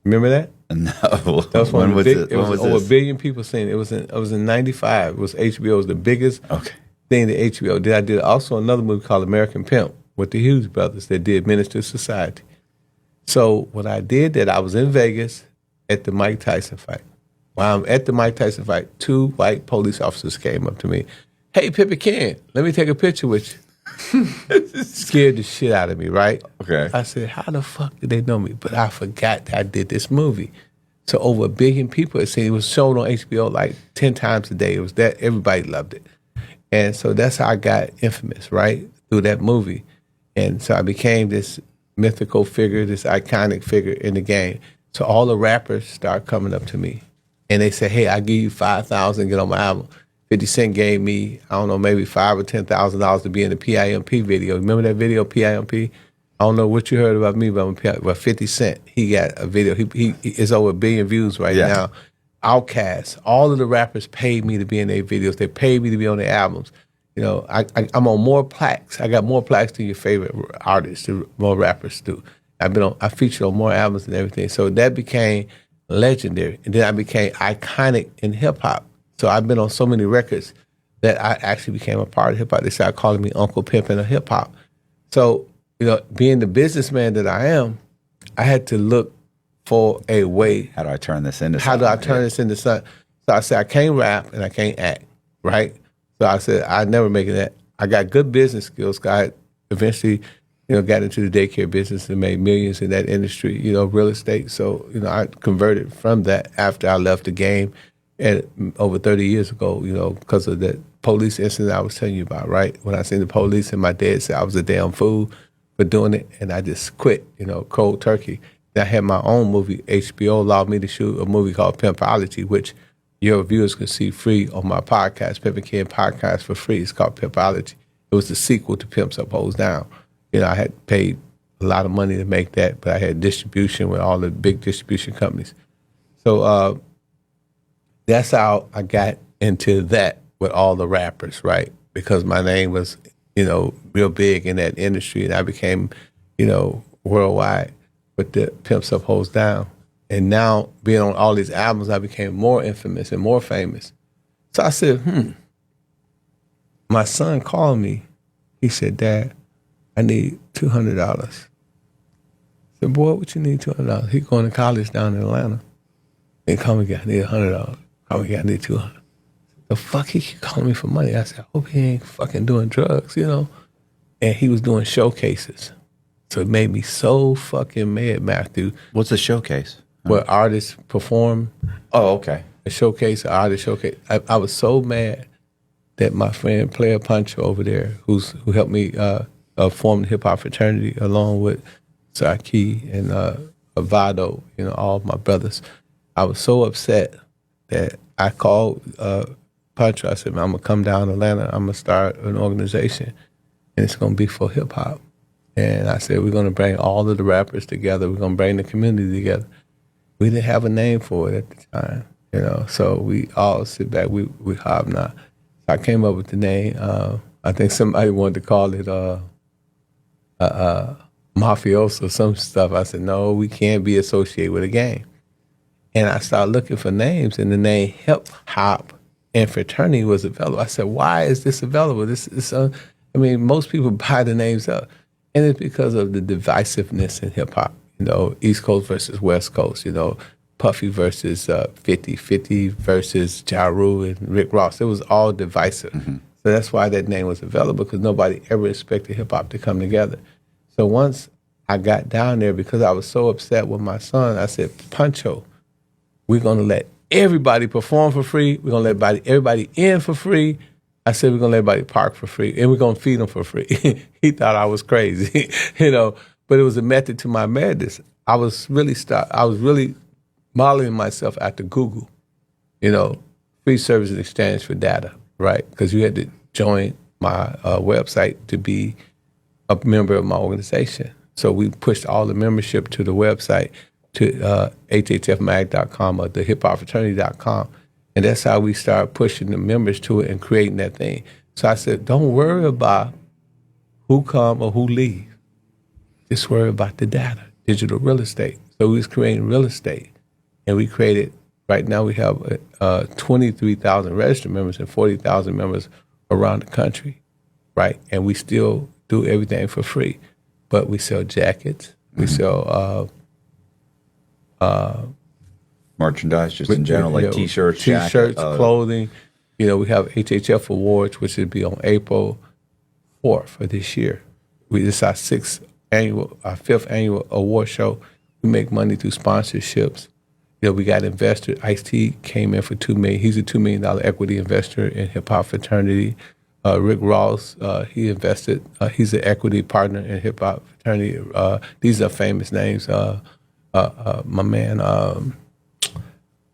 Remember that? No. That was When was it? It was over a billion people seen it. It was in '95. It was HBO. It was the biggest thing that HBO did. I did also another movie called American Pimp with the Hughes brothers that did Minister Society. So when I did that, I was in Vegas at the Mike Tyson fight. While I'm at the Mike Tyson fight, 2 white police officers came up to me. Hey, Pimpin, let me take a picture with you. Scared the shit out of me, right? Okay. I said, how the fuck did they know me? But I forgot that I did this movie. So over a billion people had seen it. It was shown on HBO like 10 times a day. It was that everybody loved it. And so that's how I got infamous, right? Through that movie. And so I became this mythical figure, this iconic figure in the game. So all the rappers start coming up to me. And they say, hey, I give you $5,000, get on my album. 50 Cent gave me, I don't know, maybe $5,000 or $10,000 to be in the PIMP video. Remember that video, PIMP? I don't know what you heard about me, but 50 Cent, he got a video. He is over 1 billion views right now. Outkast, all of the rappers paid me to be in their videos. They paid me to be on their albums. You know, I'm on more plaques. I got more plaques than your favorite artists, more rappers do. I featured on more albums and everything. So that became legendary. And then I became iconic in hip hop. So I've been on so many records that I actually became a part of hip hop. They started calling me Uncle Pimpin of hip hop. So, you know, being the businessman that I am, I had to look for a way. How do I turn this into something? How do I turn this into something? So I said, I can't rap and I can't act, right? So I said, I never make that. I got good business skills. I eventually, you know, got into the daycare business and made millions in that industry, you know, real estate. So, you know, I converted from that after I left the game over 30 years ago, you know, because of that police incident I was telling you about, right? When I seen the police and my dad said I was a damn fool for doing it, and I just quit, you know, cold turkey. Then I had my own movie. HBO allowed me to shoot a movie called Pimpology, which your viewers can see free on my podcast, Pimpin Podcast, for free. It's called Pimpology. It was the sequel to Pimps Up, Hoes Down. You know, I had paid a lot of money to make that, but I had distribution with all the big distribution companies. So that's how I got into that with all the rappers, right? Because my name was, you know, real big in that industry, and I became, you know, worldwide with the Pimps Up, Hoes Down. And now, being on all these albums, I became more infamous and more famous. So I said, My son called me. He said, Dad, I need $200. I said, boy, what you need $200? He going to college down in Atlanta. He called me, I need $100. Called me, I need $200. The fuck he keep calling me for money? I said, I hope he ain't fucking doing drugs, you know? And he was doing showcases. So it made me so fucking mad, Matthew. What's a showcase? Where artists perform. Oh, okay. A showcase, an artist showcase. I was so mad that my friend Player Punch over there, who helped me form the hip hop fraternity along with Saki and Avado, you know, all of my brothers. I was so upset that I called Punch. I said, man, I'm gonna come down to Atlanta. I'm gonna start an organization, and it's gonna be for hip hop. And I said, we're gonna bring all of the rappers together. We're gonna bring the community together. We didn't have a name for it at the time, you know. So we all sit back. We hobnob. So I came up with the name. I think somebody wanted to call it mafioso, some stuff. I said, no, we can't be associated with a gang. And I started looking for names, and the name Hip Hop and Fraternity was available. I said, why is this available? I mean, most people buy the names up. And it's because of the divisiveness in hip hop. You know, East Coast versus West Coast, you know, Puffy versus 50, 50 versus Ja Rule and Rick Ross. It was all divisive. Mm-hmm. So that's why that name was available, because nobody ever expected hip hop to come together. So once I got down there, because I was so upset with my son, I said, Pancho, we're going to let everybody perform for free. We're going to let everybody in for free. I said, we're going to let everybody park for free, and we're going to feed them for free. He thought I was crazy, you know. But it was a method to my madness. I was really modeling myself after Google, you know, free service and exchange for data, right? Because you had to join my website to be a member of my organization. So we pushed all the membership to the website, to hhfmag.com or the hiphopfraternity.com. And that's how we started pushing the members to it and creating that thing. So I said, don't worry about who come or who leave. Just worry about the data, digital real estate. So we was creating real estate, and we created. Right now we have 23,000 registered members and 40,000 members around the country, right? And we still do everything for free, but we sell jackets, we sell merchandise, just in general, like T-shirts, T-shirts, clothing. We have HHF Awards, which would be on April 4th of this year. This is our fifth annual award show. We make money through sponsorships. We got investors. Ice-T came in for $2 million. He's a $2 million equity investor in Hip Hop Fraternity. Rick Ross, he invested. He's an equity partner in Hip Hop Fraternity. These are famous names. My man,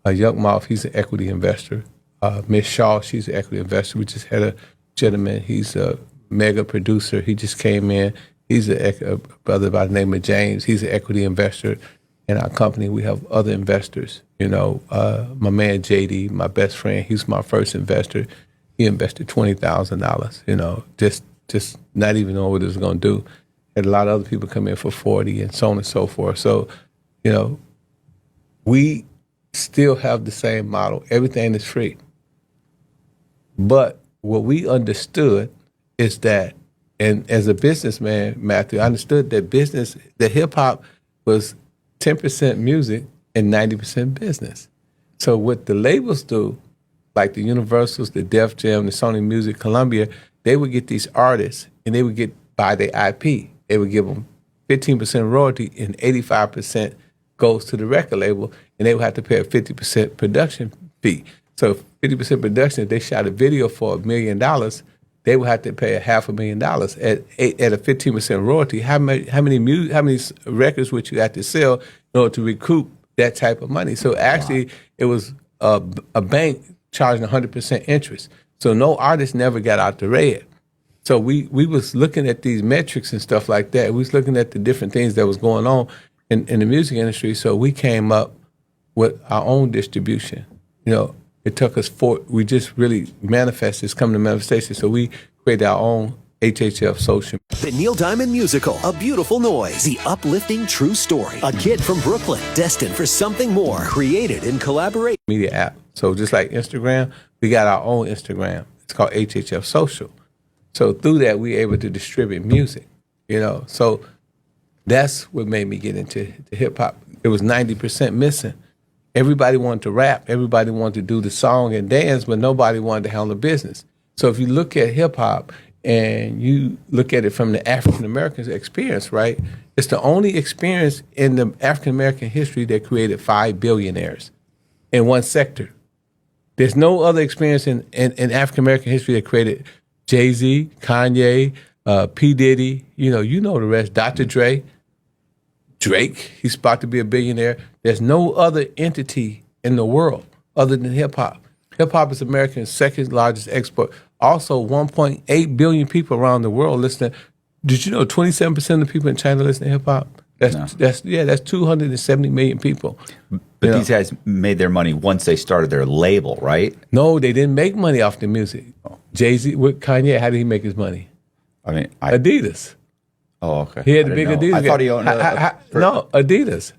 Young Mouth, he's an equity investor. Miss Shaw, she's an equity investor. We just had a gentleman. He's a mega producer. He just came in. He's a brother by the name of James. He's an equity investor. In our company, we have other investors. My man JD, my best friend, he's my first investor. He invested $20,000. Just not even knowing what it was going to do. Had a lot of other people come in for 40, and so on and so forth. So, we still have the same model. Everything is free. But what we understood is that, and as a businessman, Matthew, I understood that hip hop was 10% music and 90% business. So what the labels do, like the Universals, the Def Jam, the Sony Music, Columbia, they would get these artists and they would buy their IP. They would give them 15% royalty and 85% goes to the record label, and they would have to pay a 50% production fee. So 50% production, if they shot a video for $1 million, they would have to pay $500,000 at a 15% royalty. How many records would you have to sell in order to recoup that type of money? So actually, it was a bank charging 100% interest. So no artist never got out the red. So we was looking at these metrics and stuff like that. We was looking at the different things that was going on in the music industry. So we came up with our own distribution. It took us we just really manifested, it's come to manifestation. So we created our own HHF Social. The Neil Diamond Musical, A Beautiful Noise, the uplifting true story. A kid from Brooklyn, destined for something more, created in collaboration. Media app. So just like Instagram, we got our own Instagram. It's called HHF Social. So through that, we were able to distribute music, So that's what made me get into hip hop. It was 90% missing. Everybody wanted to rap. Everybody wanted to do the song and dance, but nobody wanted to handle business. So if you look at hip hop and you look at it from the African American experience, right? It's the only experience in the African American history that created 5 billionaires in one sector. There's no other experience in African American history that created Jay-Z, Kanye, P. Diddy, you know the rest, Dr. Dre, Drake, he's about to be a billionaire. There's no other entity in the world other than hip-hop. Hip-hop is America's second largest export. Also, 1.8 billion people around the world listen. Did you know 27% of the people in China listen to hip-hop? That's 270 million people. But these guys made their money once they started their label, right? No, they didn't make money off the music. Jay-Z with Kanye, how did he make his money? Adidas. Oh, okay. He had the big Adidas. I thought he owned no, Adidas.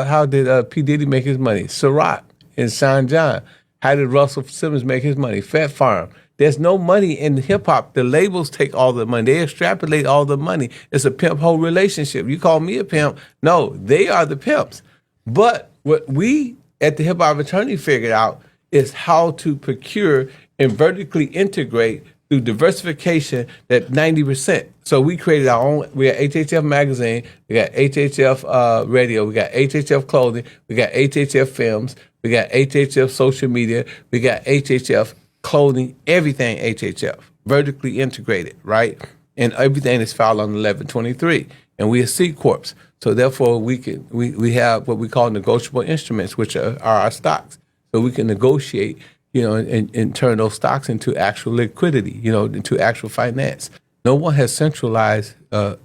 How did P. Diddy make his money? Ciroc and Sean John. How did Russell Simmons make his money? Fat Farm. There's no money in hip hop. The labels take all the money. They extrapolate all the money. It's a pimp-hoe relationship. You call me a pimp. No, they are the pimps. But what we at the Hip Hop Fraternity figured out is how to procure and vertically integrate through diversification that 90%. So we created our own. We got HHF Magazine. We got HHF Radio. We got HHF Clothing. We got HHF Films. We got HHF Social Media. We got HHF Clothing. Everything HHF. Vertically integrated, right? And everything is filed on 1123. And we are C Corps. So therefore, we have what we call negotiable instruments, which are our stocks. So we can negotiate, and turn those stocks into actual liquidity, into actual finance. No one has centralized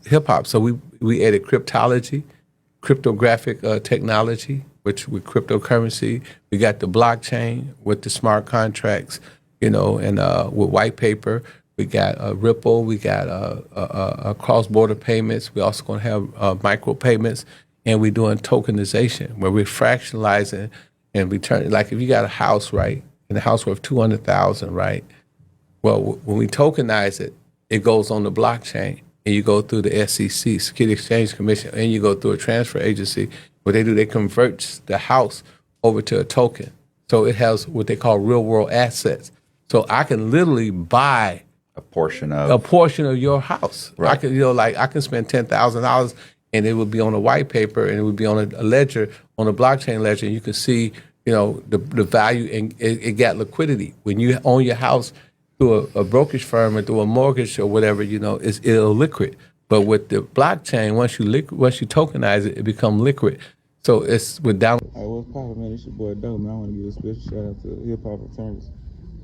hip hop. So we added cryptology, cryptographic technology, which with cryptocurrency. We got the blockchain with the smart contracts, and with white paper. We got Ripple. We got cross-border payments. We also going to have micro payments. and we're doing tokenization where we're fractionalizing and returning. Like if you got a house, right, and the house worth 200,000, right? Well, when we tokenize it, it goes on the blockchain, and you go through the SEC, Security Exchange Commission, and you go through a transfer agency. What they do, they convert the house over to a token. So it has what they call real world assets. So I can literally buy A portion of your house. Right. I can, I can spend $10,000 and it would be on a white paper and it would be on a ledger, on a blockchain ledger. And you can see, the value, and it got liquidity. When you own your house through a brokerage firm or through a mortgage or whatever, it's illiquid. But with the blockchain, once you tokenize it, it becomes liquid. So it's without. Hey, what's poppin', man? It's your boy Doe, man. I want to give a special shout out to Hip Hop Attorneys.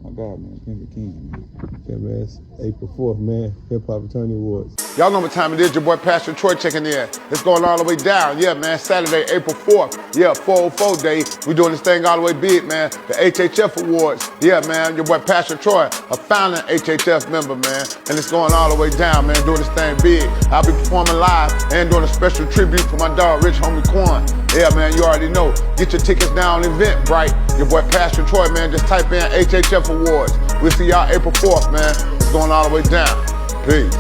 My God, man, Pimpin, man. Yeah, man, it's April 4th, man. Hip Hop Attorney Awards. Y'all know what time it is. Your boy Pastor Troy checking in. It's going all the way down. Yeah, man. Saturday, April 4th. Yeah, 404 day. We doing this thing all the way big, man. The HHF Awards. Yeah, man. Your boy Pastor Troy, a founding HHF member, man. And it's going all the way down, man. Doing this thing big. I'll be performing live and doing a special tribute for my dog, Rich Homie Quan. Yeah, man. You already know. Get your tickets now on Eventbrite. Your boy Pastor Troy, man. Just type in HHF Awards. We'll see y'all April 4th, man. It's going all the way down. Peace.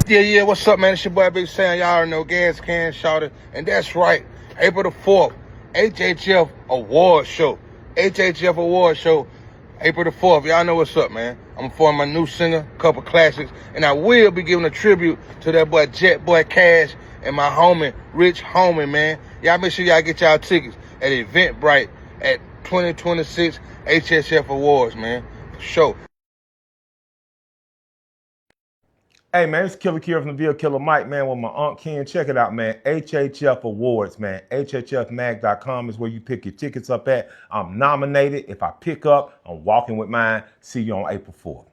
Yeah, what's up, man? It's your boy Big Sam. Y'all already know Gas Can Shouted. And that's right, April the 4th, HHF Award Show. HHF Award Show, April the 4th. Y'all know what's up, man. I'm performing my new single, couple classics, and I will be giving a tribute to that boy Jet Boy Cash and my homie, Rich Homie, man. Y'all make sure y'all get y'all tickets at Eventbrite at 2026 HHF Awards, man. For sure. Hey, man, it's Killer Kira from the Ville Killer Mike, man, with my Aunt Ken. Check it out, man. HHF Awards, man. HHFmag.com is where you pick your tickets up at. I'm nominated. If I pick up, I'm walking with mine. See you on April 4th.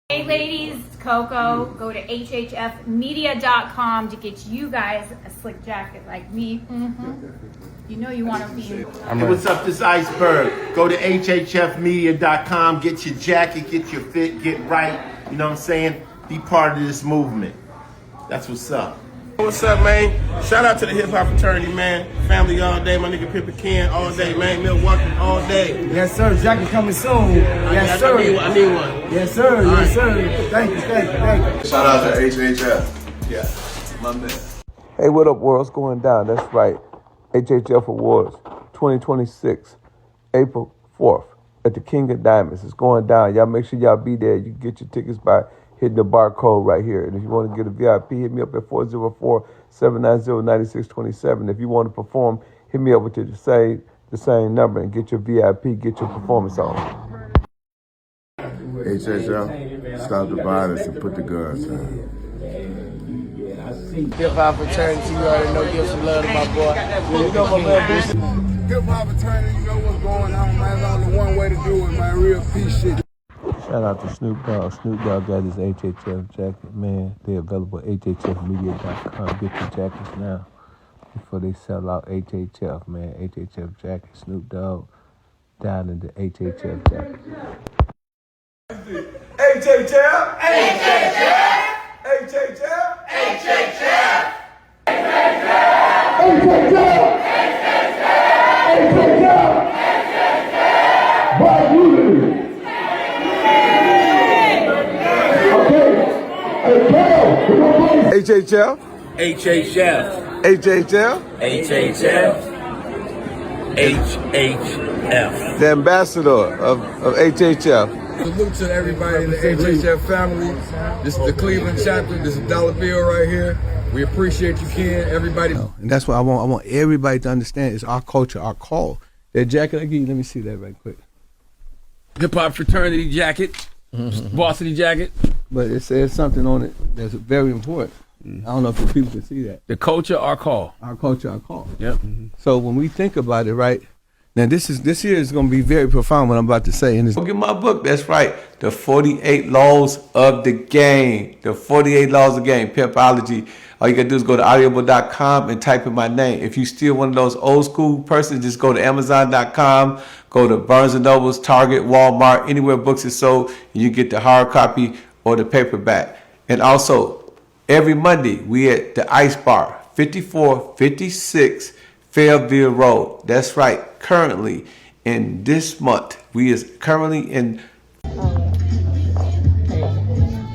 Hey ladies, it's Coco. Go to hhfmedia.com to get you guys a slick jacket like me. You know you want to be. Hey, what's up? This Iceberg. Go to hhfmedia.com. Get your jacket, get your fit, get right. You know what I'm saying? Be part of this movement. That's what's up. What's up, man? Shout out to the Hip Hop Fraternity, man. Family all day. My nigga Pimpin all day, man. Milwaukee all day. Yes, sir. Jacket coming soon. Yes, sir. I need one. Yes, sir. Yes, sir. Thank you. Shout out to HHF. Yeah, my man. Hey, what up, world? It's going down. That's right. HHF Awards 2026, April 4th at the King of Diamonds. It's going down. Y'all make sure y'all be there. You can get your tickets by hitting the barcode right here. And if you want to get a VIP, hit me up at 404-790-9627. If you want to perform, hit me up with the same number and get your VIP, get your performance on. HHF, stop the violence and put the guns down. Hip Hop Fraternity, you already know. Give some love to my boy. You know my little bitch. Hip Hop Fraternity, you know what's going on, man. There's only one way to do it, man. Real peace shit. Shout out to Snoop Dogg. Snoop Dogg got his HHF jacket, man. They're available at hhfmedia.com. Get your jackets now before they sell out. HHF, man. HHF jacket. Snoop Dogg down in the HHF jacket. HHF! HHF! HHF! HHF! HHF? HHF. HHF? HHF. HHF. The ambassador of HHF. Salute to everybody in the HHF family. This is the Cleveland chapter. This is $1 bill right here. We appreciate you, Ken. Everybody. And that's what I want. I want everybody to understand. It's our culture, our call. That jacket I give you, let me see that right quick. Hip Hop Fraternity jacket. Varsity jacket. But it says something on it that's very important. I don't know if the people can see that. The culture, our call. Our culture, our call. Yep. So when we think about it, right, now this here is going to be very profound what I'm about to say. And look at my book. That's right. The 48 Laws of the Game. The 48 Laws of the Game. Pimpology. All you got to do is go to audible.com and type in my name. If you still one of those old school persons, just go to amazon.com, go to Barnes & Noble's, Target, Walmart, anywhere books are sold, and you get the hard copy or the paperback. And also, every Monday, we at the Ice Bar, 5456 Fairville Road. That's right. Currently, in this month, we is currently in.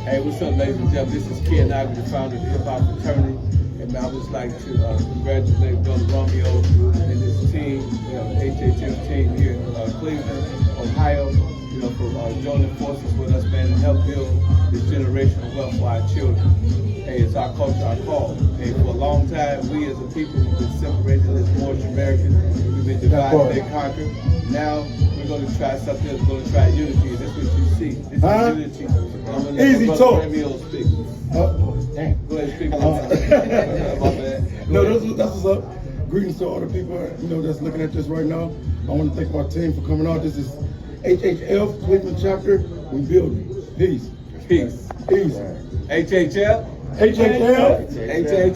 Hey, what's up, ladies and gentlemen? This is Ken Ivey, the founder of the Hip Hop Fraternity. And I would just like to congratulate Brother Romeo and his team, the HHF team here in Cleveland, Ohio, for joining forces with us, man, and help build this generational wealth for our children. Hey, it's our culture, our call. Hey, for a long time, we as a people have been separated as Moorish Americans. We've been divided and conquered. Now we're going to try something else. We're going to try unity, and that's what you see. This is unity. Easy talk. Speak. Damn. Go ahead, speak. No, that's what's up. Greetings to all the people that's looking at this right now. I want to thank my team for coming out. This is HHF Cleveland chapter. We building. Peace. Peace. Peace. HHF. HHF.